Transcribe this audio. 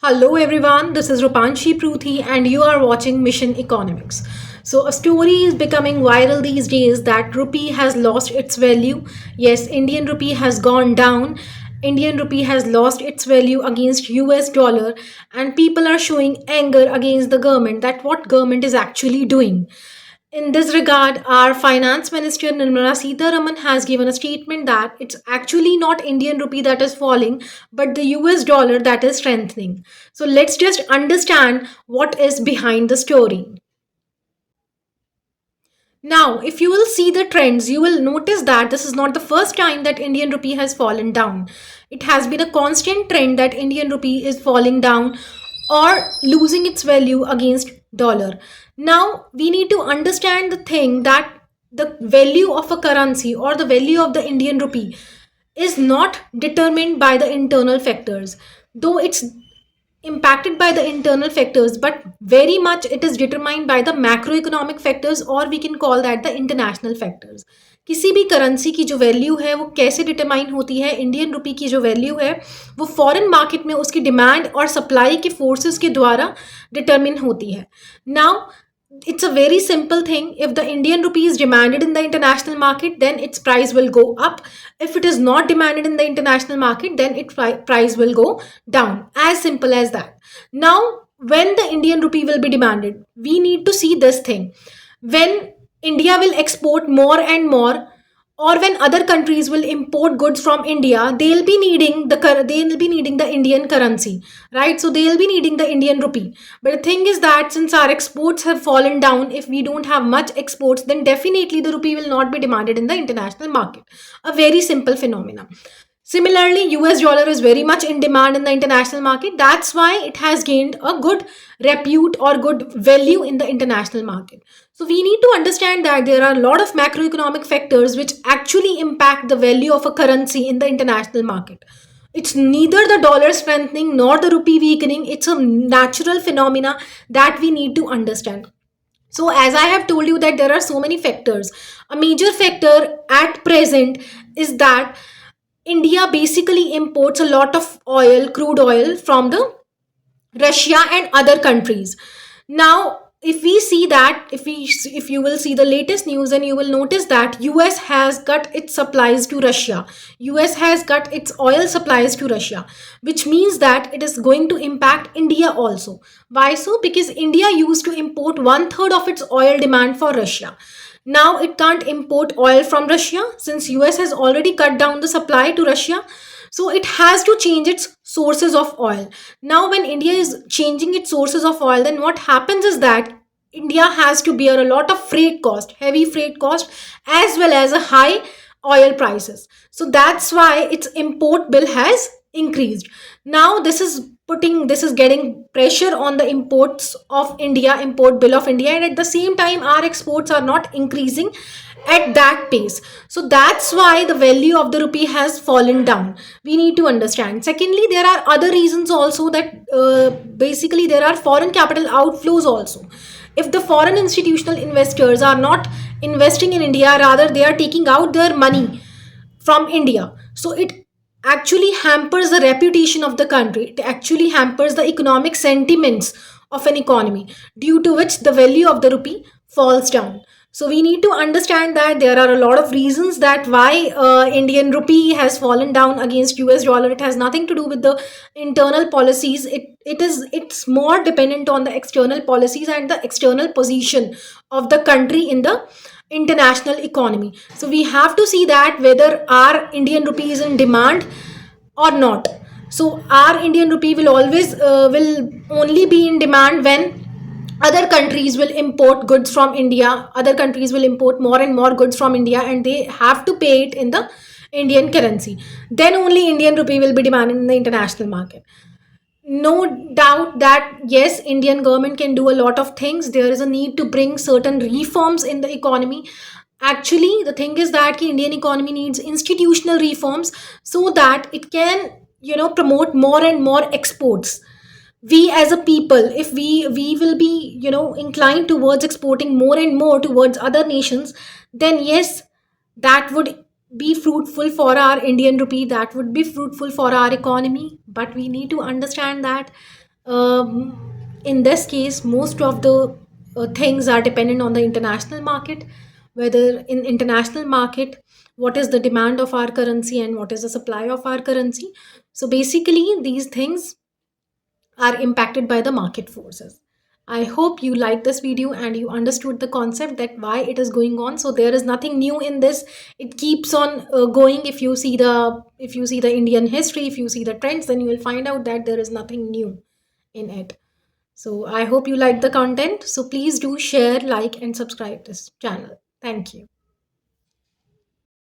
Hello everyone, this is Rupanshi Pruthi and you are watching Mission Economics. So a story is becoming viral these days that rupee has lost its value. Yes, Indian rupee has gone down. Indian rupee has lost its value against US dollar and people are showing anger against the government that what government is actually doing. In this regard, our Finance Minister Nirmala Sitharaman has given a statement that it's actually not Indian rupee that is falling, but the US dollar that is strengthening. So let's just understand what is behind the story. Now, if you will see the trends, you will notice that this is not the first time that Indian rupee has fallen down. It has been a constant trend that Indian rupee is falling down or losing its value against dollar. Now, we need to understand the thing that the value of a currency or the value of the Indian rupee is not determined by the internal factors, though it's impacted by the internal factors, but very much it is determined by the macroeconomic factors or we can call that the international factors. किसी भी currency की जो value है वो कैसे determine होती है? Indian rupee की जो वैल्यू है वो फॉरेन मार्केट में उसकी डिमांड और सप्लाई के फोर्सेस के द्वारा डिटरमिन होती है. Now it's a very simple thing. If the Indian rupee is demanded in the international market, then its price will go up. If it is not demanded in the international market, then its price will go down. As simple as that. Now, when the Indian rupee will be demanded, we need to see this thing. When India will export more and more, or when other countries will import goods from India, they'll be needing the Indian currency, right? So they'll be needing the Indian rupee. But the thing is that since our exports have fallen down, if we don't have much exports, then definitely the rupee will not be demanded in the international market. A very simple phenomena. Similarly, US dollar is very much in demand in the international market. That's why it has gained a good repute or good value in the international market. So we need to understand that there are a lot of macroeconomic factors which actually impact the value of a currency in the international market. It's neither the dollar strengthening nor the rupee weakening. It's a natural phenomena that we need to understand. So as I have told you that there are so many factors. A major factor at present is that India basically imports a lot of oil, crude oil from the Russia and other countries. Now, if we see that, if you will see the latest news, then you will notice that US has cut its supplies to Russia. US has cut its oil supplies to Russia, which means that it is going to impact India also. Why so? Because India used to import one third of its oil demand for Russia. Now it can't import oil from Russia since US has already cut down the supply to Russia. So it has to change its sources of oil. Now when India is changing its sources of oil, then what happens is that India has to bear a lot of freight cost, heavy freight cost, as well as a high oil prices. So that's why its import bill has increased. Now this is getting pressure on the imports of India, import bill of India, and at the same time our exports are not increasing at that pace. So that's why the value of the rupee has fallen down. We need to understand. Secondly, there are other reasons also that basically there are foreign capital outflows also. If the foreign institutional investors are not investing in India, rather they are taking out their money from India. So it actually hampers the reputation of the country. It actually hampers the economic sentiments of an economy, due to which the value of the rupee falls down. So we need to understand that there are a lot of reasons that why Indian rupee has fallen down against US dollar. It has nothing to do with the internal policies. It's more dependent on the external policies and the external position of the country in the international economy. So we have to see that whether our Indian rupee is in demand or not. So our Indian rupee will only be in demand when other countries will import goods from India. Other countries will import more and more goods from India, and they have to pay it in the Indian currency. Then only Indian rupee will be demanded in the international market. No doubt that yes, Indian government can do a lot of things. There is a need to bring certain reforms in the economy. Actually, the thing is that the Indian economy needs institutional reforms so that it can promote more and more exports. We as a people, if we will be inclined towards exporting more and more towards other nations, then yes, that would be fruitful for our Indian rupee, that would be fruitful for our economy. But we need to understand that In this case, most of the things are dependent on the international market. Whether in international market, what is the demand of our currency and what is the supply of our currency. So basically, these things are impacted by the market forces. I hope you liked this video and you understood the concept that why it is going on. So there is nothing new in this. It keeps on going. If you see the Indian history, if you see the trends, then you will find out that there is nothing new in it. So I hope you like the content. So please do share, like, and subscribe this channel. Thank you.